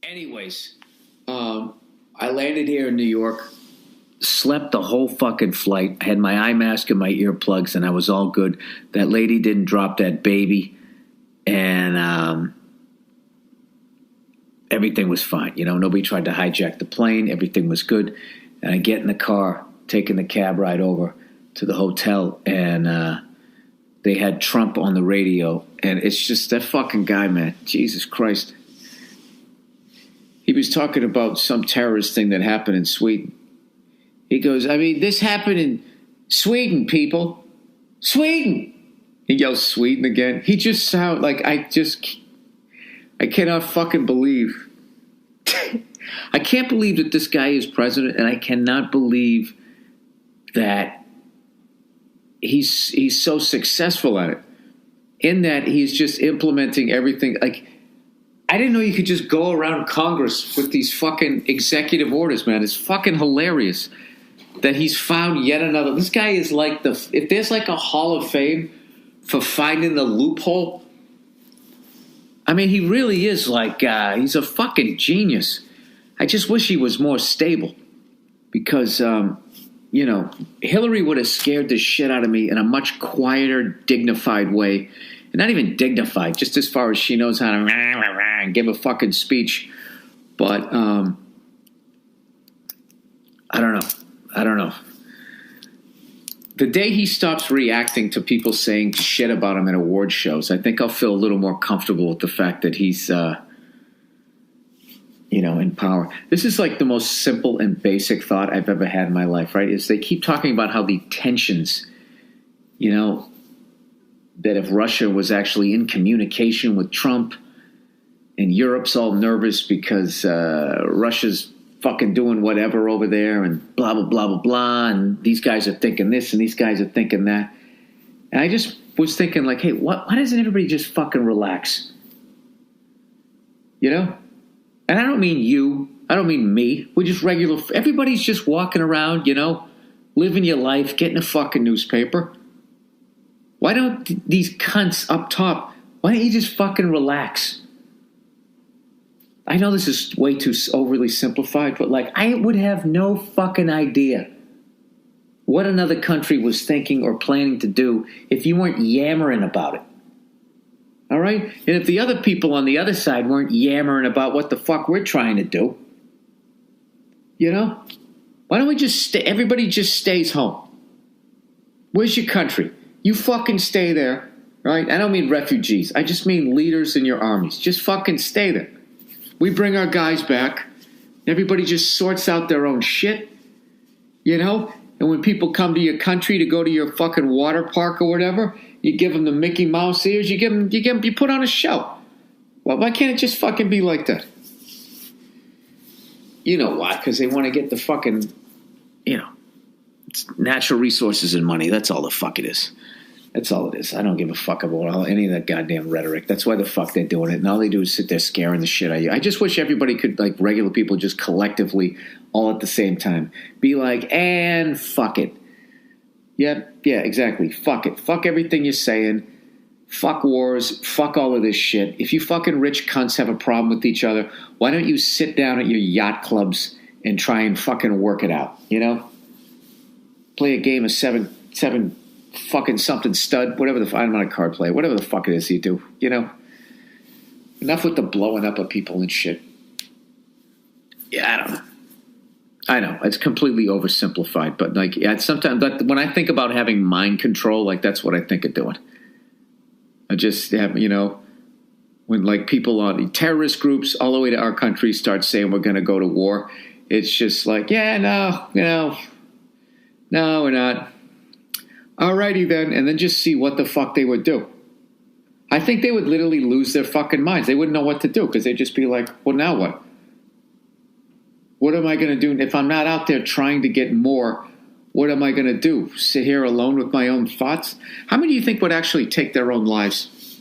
Anyways, I landed here in New York, slept the whole fucking flight, had my eye mask and my earplugs, and I was all good. That lady didn't drop that baby, and everything was fine. You know, nobody tried to hijack the plane. Everything was good. And I get in the car, taking the cab ride over to the hotel, and they had Trump on the radio. And it's just that fucking guy, man. Jesus Christ. He was talking about some terrorist thing that happened in Sweden. He goes, I mean, this happened in Sweden, people. Sweden! He yells Sweden again. He just sounds like I cannot fucking believe. I can't believe that this guy is president, and I cannot believe that he's so successful at it. In that he's just implementing everything. Like, I didn't know you could just go around Congress with these fucking executive orders, man. It's fucking hilarious that he's found yet another. This guy is like if there's like a Hall of Fame for finding the loophole, I mean, he really is like, he's a fucking genius. I just wish he was more stable because, you know, Hillary would have scared the shit out of me in a much quieter, dignified way. And not even dignified, just as far as she knows how to give a fucking speech. But I don't know. The day he stops reacting to people saying shit about him at award shows, I think I'll feel a little more comfortable with the fact that he's, you know, in power. This is like the most simple and basic thought I've ever had in my life, right? Is they keep talking about how the tensions, you know, that if Russia was actually in communication with Trump and Europe's all nervous because Russia's fucking doing whatever over there and blah, blah, blah, blah, blah. And these guys are thinking this and these guys are thinking that. And I just was thinking like, hey, why doesn't everybody just fucking relax? You know? And I don't mean you. I don't mean me. We're just regular. Everybody's just walking around, you know, living your life, getting a fucking newspaper. Why don't these cunts up top, why don't you just fucking relax? I know this is way too overly simplified, but like I would have no fucking idea what another country was thinking or planning to do if you weren't yammering about it. All right? And if the other people on the other side weren't yammering about what the fuck we're trying to do, you know? Why don't we just stay? Everybody just stays home. Where's your country? You fucking stay there, right? I don't mean refugees. I just mean leaders in your armies. Just fucking stay there. We bring our guys back. Everybody just sorts out their own shit, you know? And when people come to your country to go to your fucking water park or whatever, you give them the Mickey Mouse ears. You put on a show. Well, why can't it just fucking be like that? You know why? Because they want to get the fucking, you know, it's natural resources and money. That's all the fuck it is. That's all it is. I don't give a fuck about any of that goddamn rhetoric. That's why the fuck they're doing it. And all they do is sit there scaring the shit out of you. I just wish everybody could, like regular people, just collectively, all at the same time, be like, and fuck it. Yeah, exactly. Fuck it. Fuck everything you're saying. Fuck wars. Fuck all of this shit. If you fucking rich cunts have a problem with each other, why don't you sit down at your yacht clubs and try and fucking work it out, you know? Play a game of seven fucking something stud, whatever I'm not a card player, whatever the fuck it is you do, you know? Enough with the blowing up of people and shit. Yeah, I don't know. I know, it's completely oversimplified, but like, yeah, sometimes when I think about having mind control, like that's what I think of doing. I just have, you know, when like people on terrorist groups all the way to our country start saying we're going to go to war, it's just like, yeah, no, you know, no, we're not. Alrighty then, and then just see what the fuck they would do. I think they would literally lose their fucking minds. They wouldn't know what to do because they'd just be like, well, now what? What am I going to do if I'm not out there trying to get more? What am I going to do? Sit here alone with my own thoughts? How many do you think would actually take their own lives?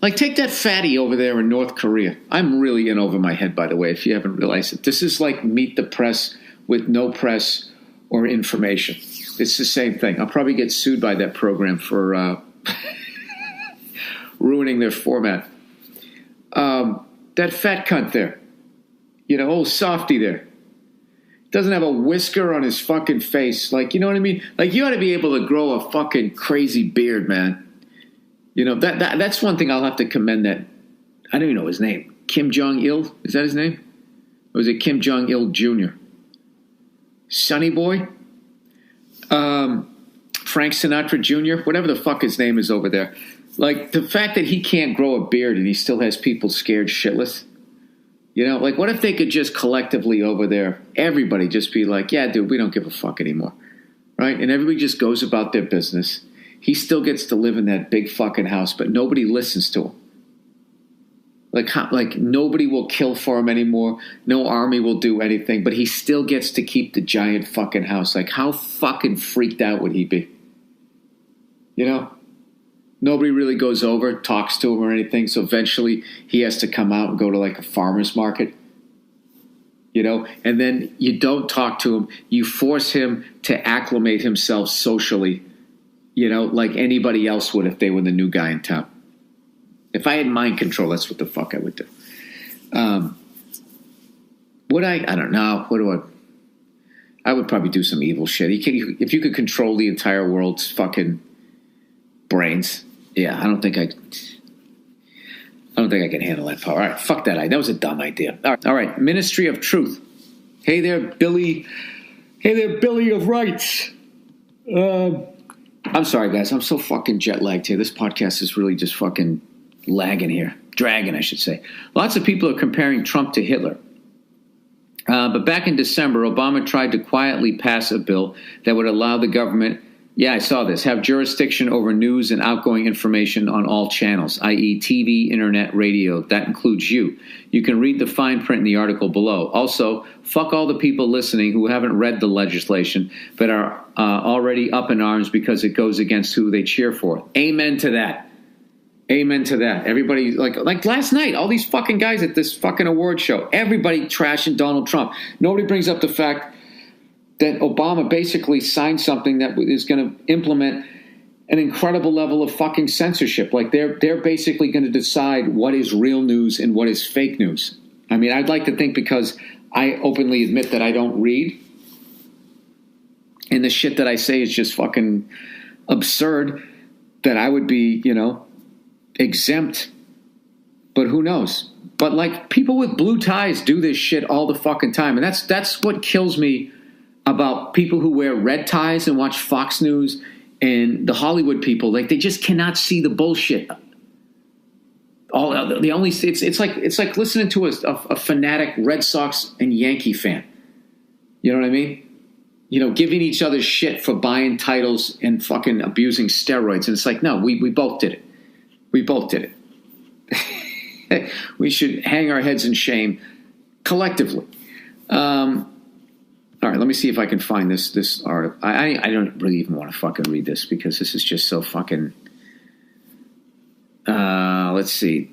Like, take that fatty over there in North Korea. I'm really in over my head, by the way, if you haven't realized it. This is like Meet the Press with no press or information. It's the same thing. I'll probably get sued by that program for ruining their format. That That fat cunt there. You know, old softy there. Doesn't have a whisker on his fucking face. Like, you know what I mean? Like, you ought to be able to grow a fucking crazy beard, man. You know, that's one thing I'll have to commend that. I don't even know his name. Kim Jong-il? Is that his name? Or is it Kim Jong-il Jr.? Sonny Boy? Frank Sinatra Jr.? Whatever the fuck his name is over there. Like, the fact that he can't grow a beard and he still has people scared shitless. You know, like, what if they could just collectively over there, everybody just be like, yeah, dude, we don't give a fuck anymore. Right? And everybody just goes about their business. He still gets to live in that big fucking house, but nobody listens to him. Like nobody will kill for him anymore. No army will do anything, but he still gets to keep the giant fucking house. Like, how fucking freaked out would he be? You know? Nobody really goes over, talks to him or anything, so eventually he has to come out and go to like a farmer's market. You know? And then you don't talk to him. You force him to acclimate himself socially, you know, like anybody else would if they were the new guy in town. If I had mind control, that's what the fuck I would do. Would I? I don't know. What do I would probably do some evil shit. If you could control the entire world's fucking brains, yeah, I don't think I can handle that power. All right, fuck that. That was a dumb idea. All right. Ministry of Truth. Hey there, Billy. Hey there, Billy of Rights. I'm sorry, guys. I'm so fucking jet lagged here. This podcast is really just fucking lagging here. Dragging, I should say. Lots of people are comparing Trump to Hitler. But back in December, Obama tried to quietly pass a bill that would allow the government, yeah, I saw this, have jurisdiction over news and outgoing information on all channels, i.e. TV, internet, radio. That includes you. You can read the fine print in the article below. Also, fuck all the people listening who haven't read the legislation but are already up in arms because it goes against who they cheer for. Amen to that. Amen to that. Everybody, like last night, all these fucking guys at this fucking award show, everybody trashing Donald Trump. Nobody brings up the fact that Obama basically signed something that is going to implement an incredible level of fucking censorship. Like they're basically going to decide what is real news and what is fake news. I mean, I'd like to think, because I openly admit that I don't read, and the shit that I say is just fucking absurd, that I would be, you know, exempt. But who knows? But like, people with blue ties do this shit all the fucking time. And that's what kills me about people who wear red ties and watch Fox News and the Hollywood people. Like, they just cannot see the bullshit. It's like listening to a fanatic Red Sox and Yankee fan. You know what I mean? You know, giving each other shit for buying titles and fucking abusing steroids. And it's like, no, we both did it. We both did it. We should hang our heads in shame collectively. All right, let me see if I can find this article. I don't really even want to fucking read this, because this is just so fucking... let's see.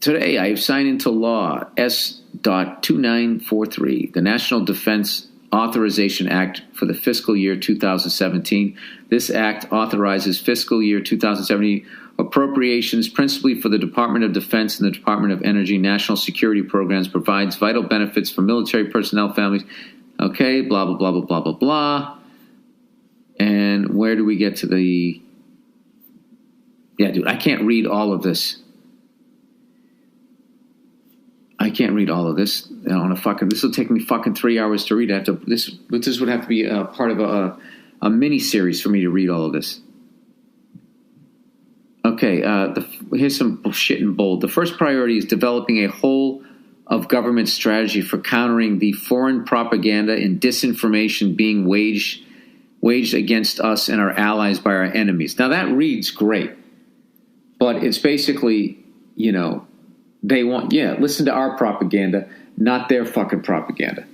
Today, I have signed into law S.2943, the National Defense Authorization Act for the fiscal year 2017. This act authorizes fiscal year 2017 appropriations principally for the Department of Defense and the Department of Energy national security programs, provides vital benefits for military personnel families. Okay, blah, blah, blah, blah, blah, blah, blah. And where do we get to the... Yeah, dude, I can't read all of this. I can't read all of this on a fucking... This will take me fucking 3 hours to read. This would have to be a part of a mini-series for me to read all of this. Okay, here's some shit in bold. The first priority is developing a whole-of-government strategy for countering the foreign propaganda and disinformation being waged against us and our allies by our enemies. Now, that reads great, but it's basically, you know, they want, listen to our propaganda, not their fucking propaganda.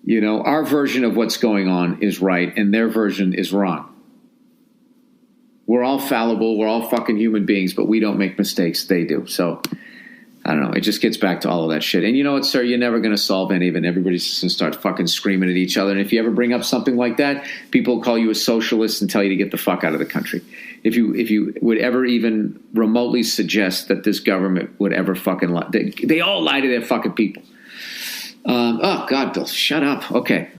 You know, our version of what's going on is right, and their version is wrong. We're all fallible. We're all fucking human beings, but we don't make mistakes. They do. So I don't know. It just gets back to all of that shit. And you know what, sir? You're never going to solve any of it. Everybody's just going to start fucking screaming at each other. And if you ever bring up something like that, people will call you a socialist and tell you to get the fuck out of the country. If you would ever even remotely suggest that this government would ever fucking lie. They all lie to their fucking people. Oh, God, Bill, shut up. Okay.